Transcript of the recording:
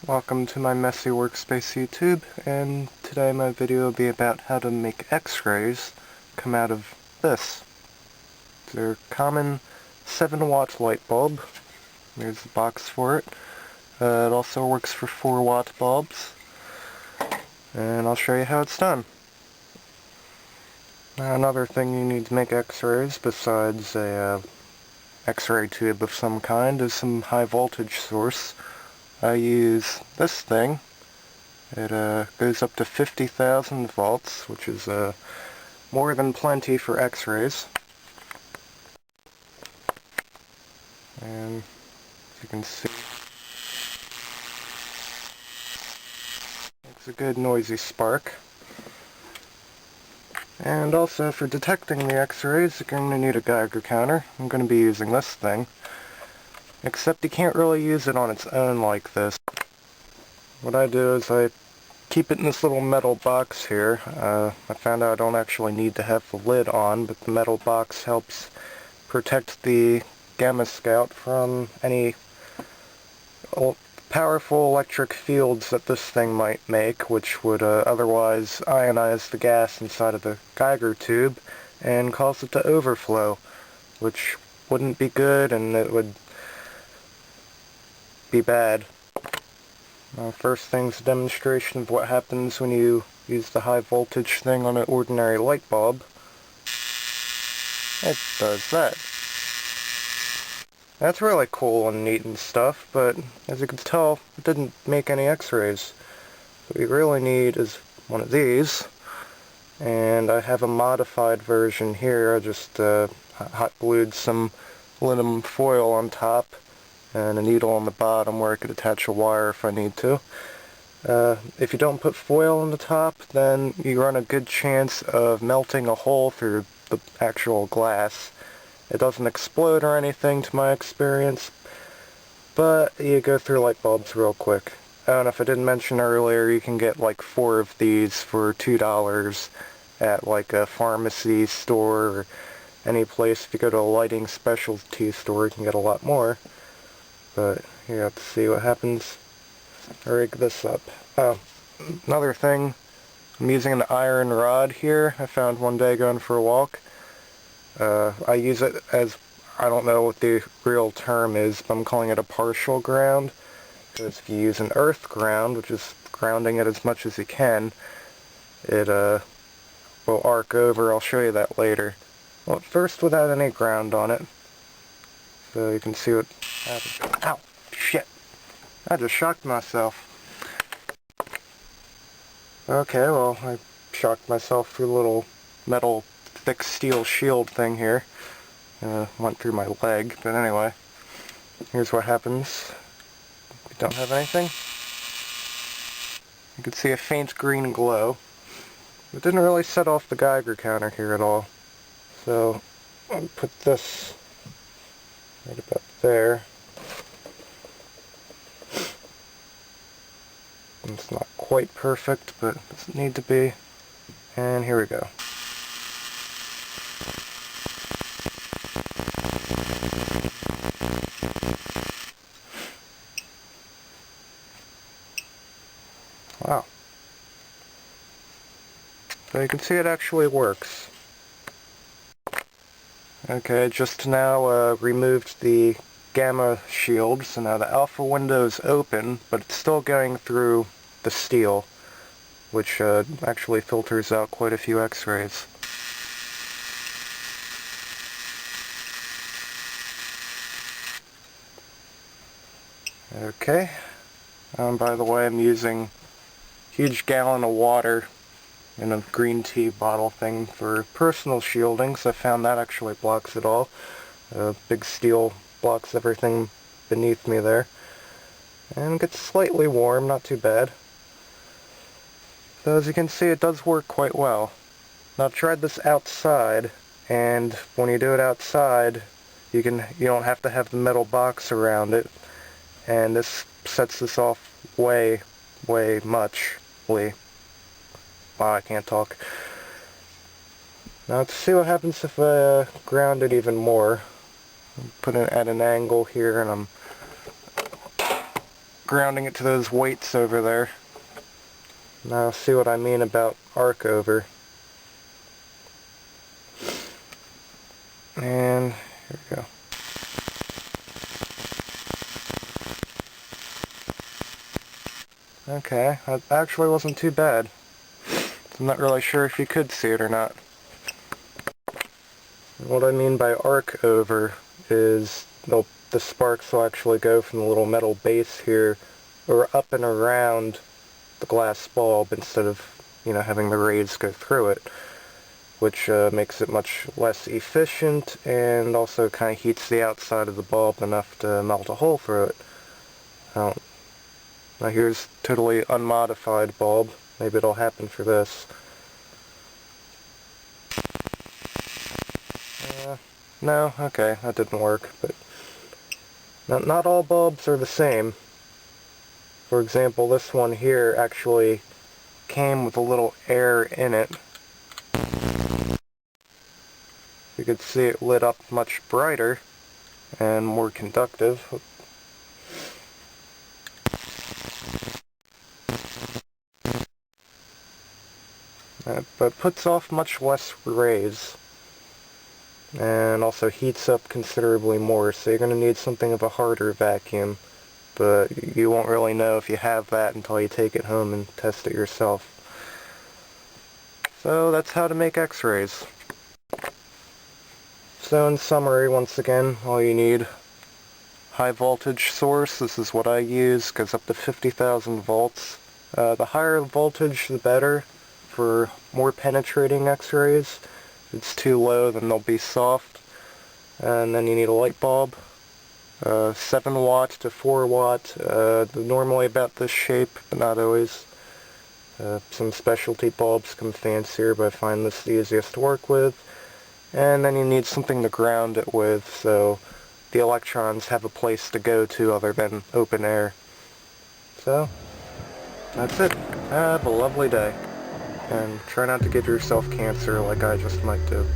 Welcome to my messy workspace YouTube, and today my video will be about how to make X-rays come out of this. It's a common 7-watt light bulb. There's the box for it. It also works for 4-watt bulbs, and I'll show you how it's done. Now, another thing you need to make X-rays besides a X-ray tube of some kind is some high voltage source. I use this thing. It goes up to 50,000 volts, which is more than plenty for X-rays. And as you can see, it's a good noisy spark. And also for detecting the X-rays, you're going to need a Geiger counter. I'm going to be using this thing. Except you can't really use it on its own like this. What I do is I keep it in this little metal box here. I found out I don't actually need to have the lid on, but the metal box helps protect the gamma scout from any powerful electric fields that this thing might make, which would otherwise ionize the gas inside of the Geiger tube and cause it to overflow, which wouldn't be good, and it would be bad. First thing's a demonstration of what happens when you use the high voltage thing on an ordinary light bulb. It does that. That's really cool and neat and stuff, but as you can tell, it didn't make any X-rays. What we really need is one of these, and I have a modified version here. I just hot glued some aluminum foil on top and a needle on the bottom where I could attach a wire if I need to. If you don't put foil on the top, then you run a good chance of melting a hole through the actual glass. It doesn't explode or anything to my experience, but you go through light bulbs real quick. And if I didn't mention earlier, you can get like 4 of these for $2 at like a pharmacy store or any place. If you go to a lighting specialty store, you can get a lot more. But you have to see what happens. I rig this up. Another thing, I'm using an iron rod here. I found one day going for a walk. I use it as, I don't know what the real term is, but I'm calling it a partial ground. Because if you use an earth ground, which is grounding it as much as you can, it will arc over. I'll show you that later. Well, first without any ground on it. So you can see what happens. Ow! Shit! I just shocked myself. Okay, well, I shocked myself through a little metal thick steel shield thing here. Went through my leg, but anyway. Here's what happens. We don't have anything. You can see a faint green glow. It didn't really set off the Geiger counter here at all. So, I'll put this right about there. It's not quite perfect, but it doesn't need to be. And here we go. Wow. So you can see it actually works. Okay, just now removed the gamma shield, so now the alpha window is open, but it's still going through the steel, which actually filters out quite a few X-rays. Okay, by the way, I'm using a huge gallon of water in a green tea bottle thing for personal shielding, so I found that actually blocks it all. Big steel blocks everything beneath me there. And it gets slightly warm, not too bad. So as you can see, it does work quite well. Now I tried this outside, and when you do it outside, you don't have to have the metal box around it, and this sets this off way muchly. Wow, I can't talk. Now let's see what happens if I ground it even more. Put it at an angle here, and I'm grounding it to those weights over there. Now see what I mean about arc over. And here we go. Okay, that actually wasn't too bad. I'm not really sure if you could see it or not. What I mean by arc over is the sparks will actually go from the little metal base here, or up and around the glass bulb instead of, having the rays go through it, which makes it much less efficient and also kind of heats the outside of the bulb enough to melt a hole through it. Now here's totally unmodified bulb. Maybe it'll happen for this. No, okay, that didn't work, but not all bulbs are the same. For example, this one here actually came with a little air in it. You could see it lit up much brighter and more conductive. But puts off much less rays, and also heats up considerably more, so you're going to need something of a harder vacuum, but you won't really know if you have that until you take it home and test it yourself. So that's how to make X-rays. So in summary, once again, all you need: high voltage source. This is what I use, goes up to 50,000 volts. The higher the voltage, the better for more penetrating X-rays. If it's too low, then they'll be soft. And then you need a light bulb, 7 watt to 4 watt, normally about this shape, but not always. Some specialty bulbs come fancier, but I find this the easiest to work with. And then you need something to ground it with, so the electrons have a place to go to other than open air. So, that's it. Have a lovely day. And try not to give yourself cancer like I just might do.